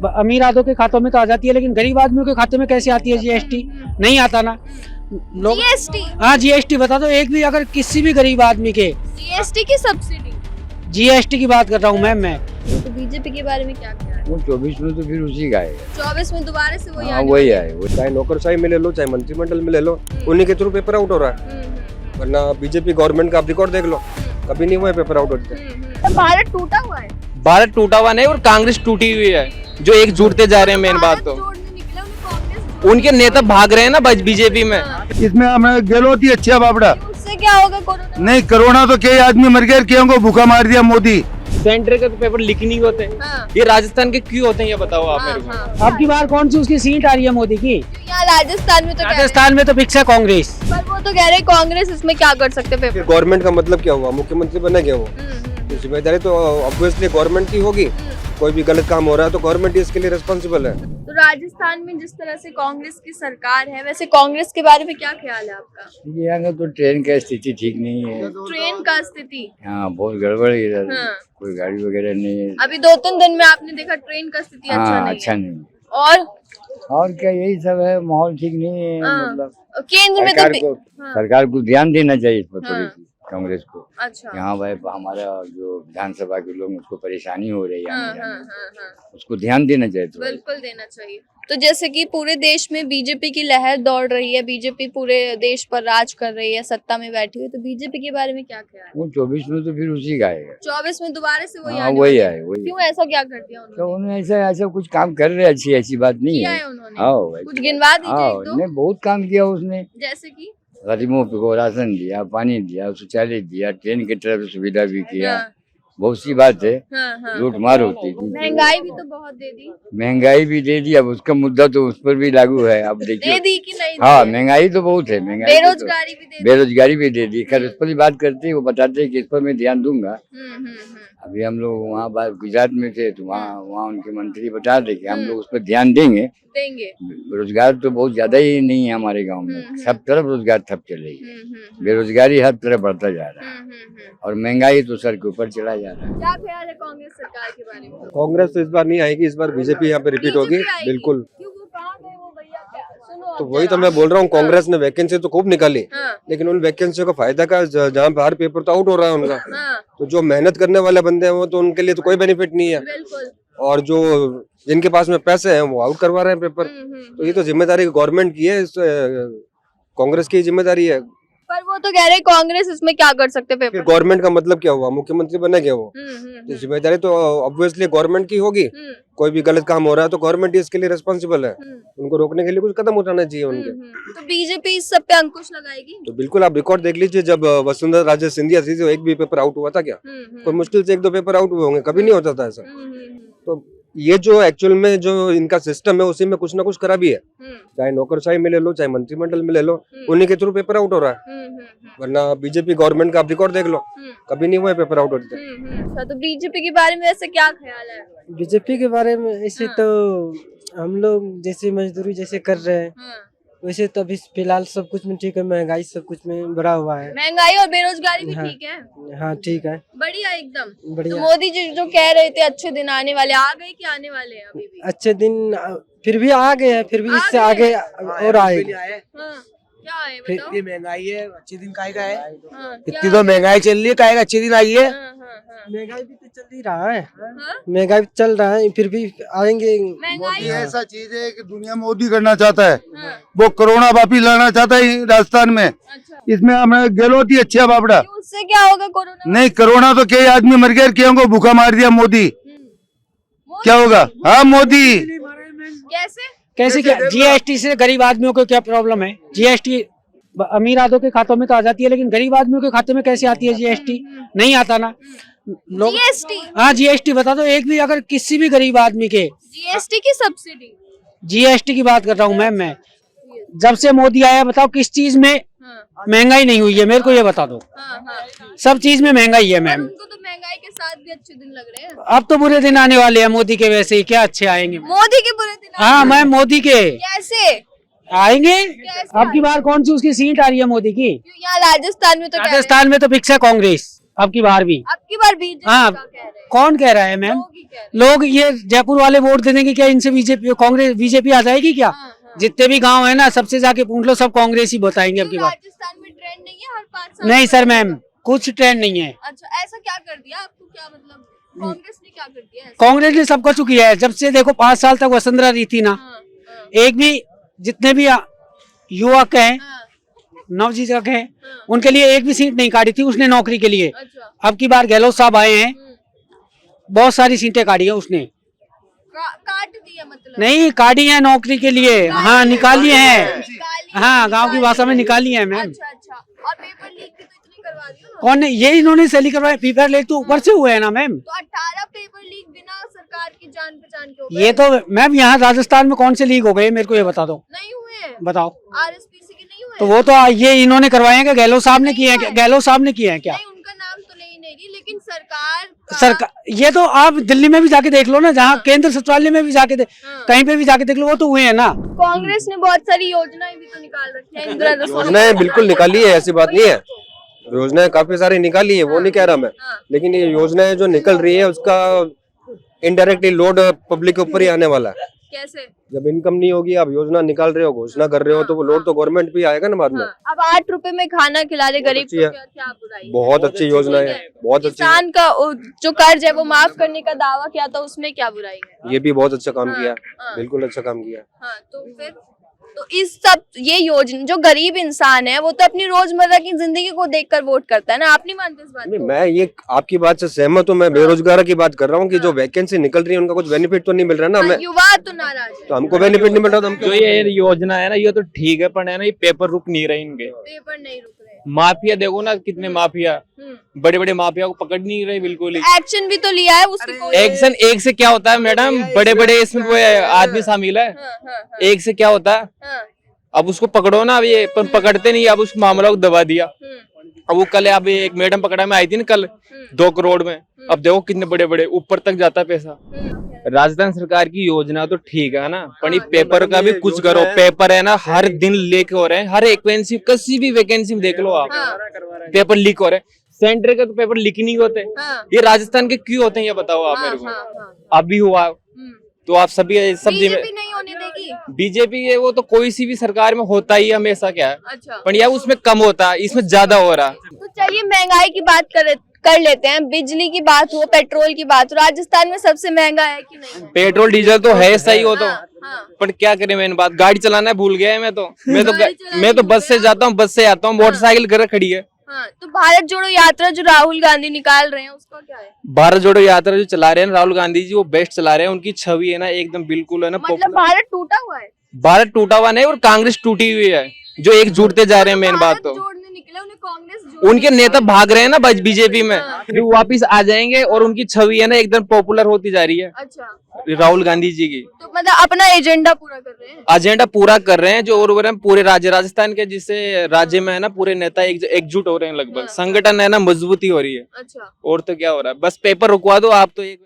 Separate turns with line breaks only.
अमीर आदमी के खातों में तो आ जाती है, लेकिन गरीब आदमियों के खाते में कैसे आती है जीएसटी? नहीं आता ना लोग।
जीएसटी,
हाँ जीएसटी बता दो, एक भी अगर किसी भी गरीब आदमी के
जीएसटी की सब्सिडी।
जीएसटी की बात कर रहा हूँ मैम मैं।
तो बीजेपी के बारे में क्या ख्याल है?
वो 24 में तो फिर उसी का है।
24 में दोबारा से वही
हाँ
आने
वही
वाला
है वो।
चाहे नौकरशाही में ले लो, चाहे मंत्रिमंडल में ले लो, उन्हीं के थ्रू पेपर आउट हो रहा है। वरना बीजेपी गवर्नमेंट का आप रिकॉर्ड देख लो, कभी नहीं हुआ है पेपर आउट होते।
तो भारत टूटा हुआ है।
भारत टूटा हुआ नहीं और कांग्रेस टूटी हुई है, जो एक जुड़ते जा रहे हैं। मेन बात तो
जोड़ने निकले, उन्हें कांग्रेस
उनके नेता भाग रहे हैं ना बीजेपी में।
इसमें हमें गेलोत ही अच्छा बापड़ा
उससे क्या होगा? कोरोना
नहीं, कोरोना तो कई आदमी मर गए, कईयों को भूखा मार दिया मोदी।
सेंटर के तो पेपर लीक नहीं होते,
हाँ।
ये राजस्थान के क्यों होते हैं ये बताओ आप मेरे को।
अब की बार कौन सी उसकी सीट आ रही है मोदी की?
यहाँ राजस्थान में तो कह रहे हैं,
राजस्थान में तो फिक्स है कांग्रेस।
पर वो तो कह रहे हैं कांग्रेस इसमें क्या कर सकते पेपर।
फिर गवर्नमेंट का मतलब क्या हुआ? मुख्यमंत्री बने क्या वो? तो जिम्मेदारी तो ऑब्वियसली गवर्नमेंट की होगी। कोई भी गलत काम हो रहा है तो गवर्नमेंट इसके लिए रिस्पॉन्सिबल है।
तो राजस्थान में जिस तरह से कांग्रेस की सरकार है, वैसे कांग्रेस के बारे में क्या ख्याल है आपका?
यहाँ तो ट्रेन की स्थिति ठीक नहीं है।
ट्रेन का स्थिति
हाँ बहुत गड़बड़ है इधर।
हाँ।
कोई गाड़ी वगैरह नहीं है।
अभी 2-3 दिन में आपने देखा ट्रेन का स्थिति अच्छा
हाँ
नहीं
अच्छा
है।
नहीं।
और
और क्या यही सब है, माहौल ठीक नहीं है।
हाँ।
मतलब
केंद्र में
सरकार
तो
को
हाँ।
सरकार को ध्यान देना चाहिए इस पर
हाँ।
थोड़ी सी, कांग्रेस को।
अच्छा।
यहाँ भाई हमारा जो विधानसभा के लोग उसको परेशानी हो रही है
हाँ,
आने
हाँ,
जाने में।
हाँ, हाँ।
उसको ध्यान देना चाहिए थोड़ा।
बिल्कुल देना चाहिए। तो जैसे कि पूरे देश में बीजेपी की लहर दौड़ रही है, बीजेपी पूरे देश पर राज कर रही है, सत्ता में बैठी हुई, तो बीजेपी के बारे में क्या ख्याल है?
वो 24 में तो फिर उसी का है।
24 में दोबारा से वही
हाँ
आने
वही
वाला
है वही।
क्यों ऐसा क्या कर दिया
तो
उन्होंने?
उन्होंने ऐसा ऐसा कुछ काम कर रहे, अच्छी ऐसी बात नहीं
किया
है।
है उन्होंने?
हाँ
कुछ गिनवा दीजिए
हाँ,
एक दो।
उसने बहुत काम किया उसने।
जैसे कि
गरीबों को राशन दिया, पानी दिया, शौचालय दिया, ट्रेन की तरफ सुविधा भी किया।
हाँ,
बहुत सी बात है।
हाँ, हाँ।
लूट मार होती थी।
महंगाई भी तो बहुत दे दी।
महंगाई भी दे दी, अब उसका मुद्दा तो उस पर भी लागू है। अब
दे
देखिए
दी कि नहीं
हाँ
दी?
महंगाई तो बहुत है। महंगाई तो
बेरोजगारी भी दे दी।
बेरोजगारी भी दे दी। खैर उस पर भी बात करते हैं, वो बताते हैं कि इस पर मैं ध्यान दूंगा।
हम्म।
अभी हम लोग वहाँ गुजरात में थे तो वहाँ उनके मंत्री बता रहे कि हम लोग उस पर ध्यान देंगे।
देंगे।
रोजगार तो बहुत ज्यादा ही नहीं है हमारे गांव में। सब तरफ रोजगार ठप चल रही है। बेरोजगारी हर तरफ बढ़ता जा रहा है और महंगाई तो सर के ऊपर चला जा रहा है।
क्या ख्याल है कांग्रेस सरकार के बारे में?
कांग्रेस तो इस बार नहीं आएगी, इस बार बीजेपी यहाँ पे रिपीट होगी।
बीजेपी आएगी।
बिल्कुल।
क्यों, वो कहाँ गए वो भैया? क्या सुनो
तो
अब
वही तो
जरा।
मैं बोल रहा हूँ, कांग्रेस ने वैकेंसी तो खूब निकाली,
हाँ,
लेकिन उन वैकेंसियों का फायदा का जहाँ बाहर पेपर तो आउट हो रहा है उनका।
हाँ,
तो जो मेहनत करने वाले बंदे हैं वो तो उनके लिए तो कोई बेनिफिट नहीं है।
बिल्कुल।
और जो जिनके पास में पैसे हैं वो आउट करवा रहे हैं पेपर। तो ये तो जिम्मेदारी गवर्नमेंट की है, कांग्रेस की जिम्मेदारी है।
पर वो तो कह रहे हैं कांग्रेस इसमें क्या कर सकते
फिर
पेपर।
गवर्नमेंट का मतलब क्या हुआ? मुख्यमंत्री बने क्या वो? तो जिम्मेदारी तो ऑब्वियसली गवर्नमेंट की होगी। कोई भी गलत काम हो रहा है तो गवर्नमेंट इसके लिए रिस्पॉन्सिबल है। उनको रोकने के लिए कुछ कदम उठाना चाहिए उनके।
तो बीजेपी इस सब पे अंकुश लगाएगी।
तो बिल्कुल आप रिकॉर्ड देख लीजिए, जब वसुंधरा राजे सिंधिया थी तो एक भी पेपर आउट हुआ था क्या? कोई मुश्किल से 1-2 पेपर आउट हुए होंगे, कभी नहीं होता था ऐसा। तो ये जो एक्चुअल में जो इनका सिस्टम है उसी में कुछ ना कुछ खराबी भी है। चाहे नौकरशाही में ले लो, चाहे मंत्रिमंडल में ले लो, उन्हीं के थ्रू पेपर आउट हो रहा है। वरना बीजेपी गवर्नमेंट का आप रिकॉर्ड देख लो, कभी नहीं हुआ है पेपर आउट होते।
अच्छा, तो बीजेपी के बारे में वैसे क्या ख्याल है?
बीजेपी के बारे में ऐसे तो हम लोग जैसे मजदूरी जैसे कर रहे हैं वैसे तो अभी फिलहाल सब कुछ में ठीक है, महंगाई सब कुछ में बढ़ा हुआ है।
महंगाई और बेरोजगारी भी
हाँ।
ठीक है।
हाँ ठीक है,
बढ़िया एकदम। तो
बढ़िया।
मोदी जी जो कह रहे थे अच्छे दिन आने वाले, आ गए कि आने वाले हैं अभी भी?
अच्छे दिन फिर भी आ गए हैं, फिर भी
आ
इससे
गए
आगे और आएंगे।
हाँ, क्या है
फिर
बताओ?
इतनी महंगाई है, अच्छे दिन काहे का है?
हाँ,
इतनी
क्या
तो
है?
महंगाई चल रही है, काहे का अच्छे दिन आई है?
हाँ,
महंगाई भी तो चल ही रहा है,
हाँ?
महंगाई भी चल रहा है, फिर भी आएंगे।
महंगाई
ये ऐसा चीज है कि दुनिया मोदी करना चाहता है,
हाँ,
वो कोरोना वापिस लाना चाहता है राजस्थान में।
अच्छा।
इसमें हमें गेलोत ही अच्छा बापड़ा
क्यों, उससे क्या होगा? कोरोना
नहीं, कोरोना तो कई आदमी मर गए, कईयों को भूखा मार दिया मोदी। क्या होगा? हाँ मोदी
कैसे?
कैसे क्या जीएसटी से गरीब आदमियों को क्या प्रॉब्लम है? जीएसटी अमीर आदमियों के खातों में तो आ जाती है, लेकिन गरीब आदमियों के खाते में कैसे आती है जीएसटी? नहीं आता ना लोग।
जीएसटी,
हाँ जीएसटी बता दो, एक भी अगर किसी भी गरीब आदमी के
जीएसटी की सब्सिडी।
जीएसटी की बात कर रहा हूँ मैम मैं। जब से मोदी आया बताओ किस चीज में
हाँ,
महंगाई नहीं हुई है? मेरे को ये बता दो।
हाँ, हाँ।
सब चीज में महंगाई है
पर
मैम।
उनको तो महंगाई के साथ भी अच्छे दिन लग रहे हैं।
अब तो बुरे दिन आने वाले हैं मोदी के, वैसे ही क्या अच्छे आएंगे?
मोदी के बुरे दिन आ
हाँ
गए।
मैम मोदी के
कैसे?
आएंगे।
कैसे
अब की बार कौन सी उसकी सीट आ रही है मोदी की?
क्यों, यहाँ राजस्थान में तो कह रहे हैं।
राजस्थान में तो फिक्स है कांग्रेस। अब की बार भी।
अब की बार बीजेपी
हाँ,
का कह रहे हैं,
कौन कह रहा है मैम?
लोग ही कह रहे
लोग ये जयपुर वाले वोट दे देंगे क्या? इनसे बीजेपी कांग्रेस बीजेपी आ जाएगी क्या?
हैं। हाँ।
जितने भी गांव है ना, सबसे जाके पूछ लो, सब कांग्रेस ही बताएंगे अब की
क्यों
बार।
राजस्थान में ट्रेंड नहीं है हर 5 साल?
नहीं सर मैम, कुछ ट्रेंड नहीं है।
अच्छा, ऐसा क्या कर दिया आपको? क्या मतलब कांग्रेस ने क्या कर दिया ऐसा?
कांग्रेस ने सब कुछ किया है। जब से देखो 5 साल तक वसुंधरा रही थी ना,
हाँ, हाँ,
एक भी जितने भी युवक हैं,
हाँ,
नवजीवक हैं,
हाँ।
उनके लिए एक भी सीट नहीं काटी थी उसने नौकरी के लिए।
अच्छा।
अब की बार गहलोत साहब आए हैं, बहुत सारी सीटें काटी है उसने।
काट दिया मतलब?
नहीं काटी है नौकरी के लिए, हाँ निकाली है,
निकाली
हाँ गांव की
निकाली
भाषा में निकाली है मैम।
अच्छा अच्छा। और पेपर लीक भी तो इतनी करवा दी उन्होंने।
कौन ने? ये इन्होंने सैली करवाया। पेपर लीक तो ऊपर से हुए है ना मैम।
तो 18 पेपर लीक बिना सरकार की जान पहचान के हो गए।
ये तो मैम यहाँ राजस्थान में कौन से लीक हो गए मेरे को ये बता दो,
नहीं हुए हैं,
बताओ।
आरएसपीसी के नहीं हुए
तो
हैं?
वो तो ये इन्होंने करवाए हैं क्या? गहलोत साहब ने किए हैं क्या? गहलोत साहब ने किए हैं क्या?
नहीं, उनका नाम तो ले ही नहीं रही, लेकिन सरकार का-
सरकार, ये तो आप दिल्ली में भी जाके देख लो ना, जहाँ केंद्र सचिवालय में भी जाके
हाँ।
कहीं पे भी जाके देख लो, वो तो हुए हैं ना।
कांग्रेस ने बहुत सारी योजनाएं भी तो निकाल रखी है, इंदिरा रसोई
योजनाएं बिल्कुल निकाली है, ऐसी बात नहीं है। योजनाएं काफी सारी निकाली है, वो नहीं कह रहा मैं,
हाँ।
लेकिन ये योजनाएं जो निकल रही है उसका इनडायरेक्टली लोड पब्लिक के ऊपर ही आने वाला है।
कैसे?
जब इनकम नहीं होगी, आप योजना निकाल रहे हो, घोषणा कर रहे हो, तो वो लोड तो गवर्नमेंट पे ही आएगा ना बाद में।
हाँ। अब 8 रुपए में खाना खिला रहे गरीब
अच्छी
को,
है।
क्या क्या बुराई है?
बहुत अच्छी योजना है, बहुत अच्छी है।
किसान का जो कर्ज है वो माफ करने का दावा किया था, उसमें क्या बुराई है?
ये भी बहुत अच्छा काम
हाँ,
किया,
हाँ।
बिल्कुल अच्छा काम किया।
हाँ, तो फिर तो इस सब ये योजना, जो गरीब इंसान है वो तो अपनी रोजमर्रा की जिंदगी को देखकर वोट करता है ना। आप नहीं मानते इस बात
नहीं,
को?
मैं ये आपकी बात से सहमत हूँ। मैं बेरोजगार की बात कर रहा हूँ कि जो वैकेंसी निकल रही है उनका कुछ बेनिफिट तो नहीं मिल रहा ना।
हाँ,
मैं
युवा तो नाराज है,
तो हमको बेनिफिट नहीं मिल रहा, तो हम
जो ये योजना है ना, ये तो ठीक है, पर है ना, ये पेपर रुक नहीं रहे इनके।
पेपर नहीं रुक रहे।
माफिया देखो ना, कितने माफिया, बड़े बड़े माफिया को पकड़ नहीं रहे बिल्कुल ही।
एक्शन भी तो लिया है उसकी कोई।
एक्शन एक से क्या होता है मैडम, बड़े बड़े इसमें वो आदमी शामिल है,
हाँ, हाँ, हाँ,
एक से क्या होता है।
हाँ,
अब उसको पकड़ो ना, अब ये पर पकड़ते नहीं, अब उस मामला को दबा दिया। अब वो कल अब एक मैडम पकड़ा में आई थी ना कल 2 करोड़ में, अब देखो कितने बड़े बड़े ऊपर तक जाता है पैसा। राजस्थान सरकार की योजना तो ठीक है ना, पर ये पेपर का भी कुछ करो। पेपर है ना हर दिन लीक हो रहे हैं, हर वैकेंसी, किसी भी वैकेंसी में देख लो आप, पेपर लीक हो रहे हैं। सेंटर के तो पेपर लीक नहीं होते,
हाँ।
ये राजस्थान के क्यों होते हैं ये बताओ आप मेरे को।
हाँ, हाँ।
अभी हुआ तो आप सभी सब
बीजेपी नहीं होने देगी।
बीजेपी ये वो तो कोई सी भी सरकार में होता ही हमेशा, क्या है,
अच्छा,
पर यार उसमें कम होता है, इसमें ज्यादा हो रहा।
तो चलिए महंगाई की बात कर लेते हैं। बिजली की बात हो, पेट्रोल की बात हो, राजस्थान में सबसे महंगा है कि नहीं है?
पेट्रोल डीजल तो है सही हो तो,
हाँ, हाँ।
पर क्या करें, मैंने बात गाड़ी चलाना भूल गया है मैं तो
गाड़ी चलाना
मैं तो
भूल
बस से
गया?
जाता हूँ, बस से आता हूँ, मोटरसाइकिल घर खड़ी है।
हाँ, तो भारत जोड़ो यात्रा जो राहुल गांधी निकाल रहे हैं उसका क्या है?
भारत जोड़ो यात्रा जो चला रहे हैं राहुल गांधी जी, वो बेस्ट चला रहे हैं। उनकी छवि है ना एकदम बिल्कुल है ना
मतलब भारत टूटा हुआ है?
भारत टूटा हुआ नहीं, और कांग्रेस टूटी हुई है, जो एक जुड़ते जा रहे हैं। मेन बात
भारत
तो
जोड़ने निकले, उन्हें कांग्रेस जोड़
उनके नेता भाग रहे हैं ना बीजेपी में,
हाँ।
फिर वापिस आ जाएंगे, और उनकी छवि है ना एकदम पॉपुलर होती जा रही है
अच्छा,
राहुल गांधी जी की।
तो मतलब अपना एजेंडा पूरा कर रहे हैं।
एजेंडा पूरा कर रहे हैं, जो और पूरे राज्य राजस्थान के जिससे राज्य में है ना पूरे नेता एकजुट हो रहे हैं लगभग, संगठन है ना मजबूती हो रही है।
अच्छा,
और तो क्या हो रहा है, बस पेपर रुकवा दो आप तो एक